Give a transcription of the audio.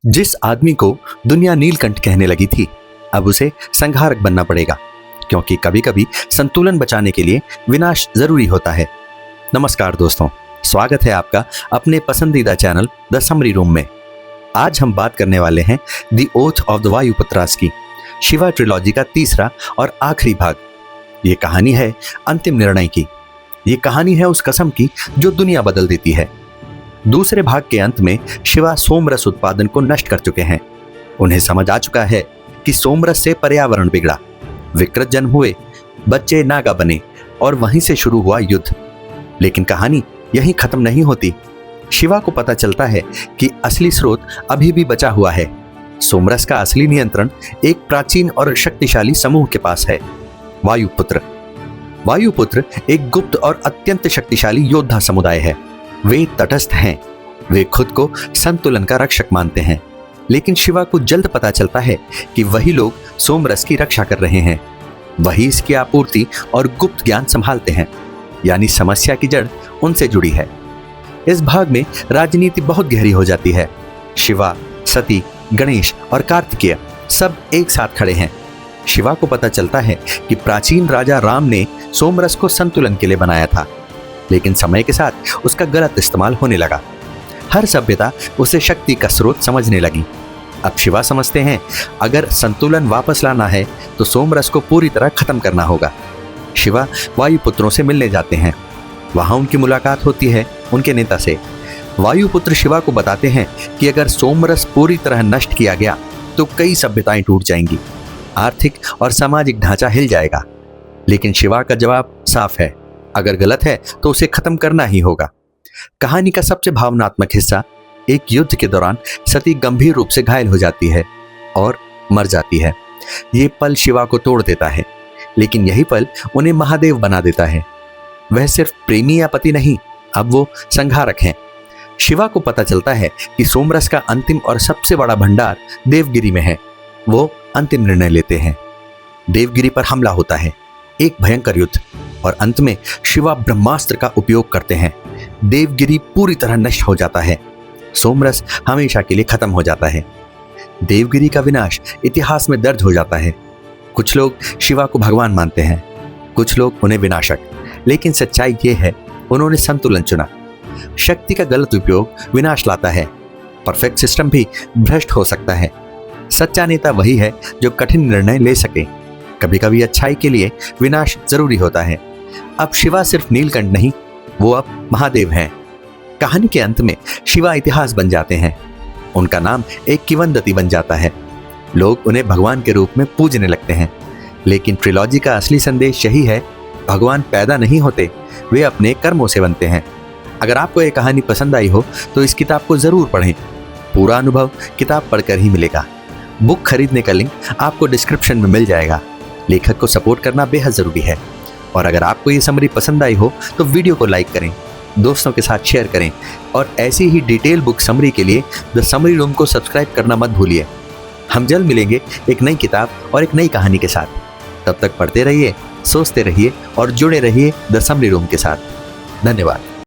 जिस आदमी को दुनिया नीलकंठ कहने लगी थी, अब उसे संहारक बनना पड़ेगा, क्योंकि कभी कभी संतुलन बचाने के लिए विनाश जरूरी होता है। नमस्कार दोस्तों, स्वागत है आपका अपने पसंदीदा चैनल द समरी रूम में। आज हम बात करने वाले हैं द ओथ ऑफ द वायुपुत्रास की शिवा ट्रिलॉजी का तीसरा और आखिरी भाग। ये कहानी है अंतिम निर्णय की। ये कहानी है उस कसम की जो दुनिया बदल देती है। दूसरे भाग के अंत में शिवा सोमरस उत्पादन को नष्ट कर चुके हैं। उन्हें समझ आ चुका है कि सोमरस से पर्यावरण बिगड़ा, विकृत जन्म हुए, बच्चे नागा बने और वहीं से शुरू हुआ युद्ध। लेकिन कहानी यहीं खत्म नहीं होती। शिवा को पता चलता है कि असली स्रोत अभी भी बचा हुआ है। सोमरस का असली नियंत्रण एक प्राचीन और शक्तिशाली समूह के पास है, वायुपुत्र। वायुपुत्र एक गुप्त और अत्यंत शक्तिशाली योद्धा समुदाय है। वे तटस्थ हैं, वे खुद को संतुलन का रक्षक मानते हैं। लेकिन शिवा को जल्द पता चलता है कि वही लोग सोमरस की रक्षा कर रहे हैं, वही इसकी आपूर्ति और गुप्त ज्ञान संभालते हैं, यानी समस्या की जड़ उनसे जुड़ी है। इस भाग में राजनीति बहुत गहरी हो जाती है। शिवा, सती, गणेश और कार्तिकेय सब एक साथ खड़े हैं। शिवा को पता चलता है कि प्राचीन राजा राम ने सोमरस को संतुलन के लिए बनाया था, लेकिन समय के साथ उसका गलत इस्तेमाल होने लगा। हर सभ्यता उसे शक्ति का स्रोत समझने लगी। अब शिवा समझते हैं अगर संतुलन वापस लाना है तो सोमरस को पूरी तरह खत्म करना होगा। शिवा वायुपुत्रों से मिलने जाते हैं। वहां उनकी मुलाकात होती है उनके नेता से। वायुपुत्र शिवा को बताते हैं कि अगर सोमरस पूरी तरह नष्ट किया गया तो कई सभ्यताएं टूट जाएंगी, आर्थिक और सामाजिक ढांचा हिल जाएगा। लेकिन शिवा का जवाब साफ है, अगर गलत है तो उसे खत्म करना ही होगा। कहानी का सबसे भावनात्मक हिस्सा, एक युद्ध के दौरान सती गंभीर रूप से घायल हो जाती है और मर जाती है। ये पल शिवा को तोड़ देता है, लेकिन यही पल उन्हें महादेव बना देता है। वह सिर्फ प्रेमी या पति नहीं, अब वो संहारक हैं। शिवा को पता चलता है कि सोमरस का अंतिम और सबसे बड़ा भंडार देवगिरी में है। वो अंतिम निर्णय लेते हैं। देवगिरी पर हमला होता है, एक भयंकर युद्ध, और अंत में शिवा ब्रह्मास्त्र का उपयोग करते हैं। देवगिरी पूरी तरह नष्ट हो जाता है। सोमरस हमेशा के लिए खत्म हो जाता है। देवगिरी का विनाश इतिहास में दर्ज हो जाता है। कुछ लोग शिवा को भगवान मानते हैं, कुछ लोग उन्हें विनाशक। लेकिन सच्चाई ये है, उन्होंने संतुलन चुना। शक्ति का गलत उपयोग विनाश लाता है। परफेक्ट सिस्टम भी भ्रष्ट हो सकता है। सच्चा नेता वही है जो कठिन निर्णय ले सके। कभी कभी अच्छाई के लिए विनाश जरूरी होता है। अब शिवा सिर्फ नीलकंठ नहीं, वो अब महादेव हैं। कहानी के अंत में शिवा इतिहास बन जाते हैं। उनका नाम एक किंवदंती बन जाता है। लोग उन्हें भगवान के रूप में पूजने लगते हैं। लेकिन ट्रिलॉजी का असली संदेश यही है, भगवान पैदा नहीं होते, वे अपने कर्मों से बनते हैं। अगर आपको ये कहानी पसंद आई हो तो इस किताब को जरूर पढ़ें। पूरा अनुभव किताब पढ़कर ही मिलेगा। बुक खरीदने का लिंक आपको डिस्क्रिप्शन में मिल जाएगा। लेखक को सपोर्ट करना बेहद ज़रूरी है। और अगर आपको ये समरी पसंद आई हो तो वीडियो को लाइक करें, दोस्तों के साथ शेयर करें, और ऐसी ही डिटेल बुक समरी के लिए द समरी रूम को सब्सक्राइब करना मत भूलिए। हम जल्द मिलेंगे एक नई किताब और एक नई कहानी के साथ। तब तक पढ़ते रहिए, सोचते रहिए और जुड़े रहिए द समरी रूम के साथ। धन्यवाद।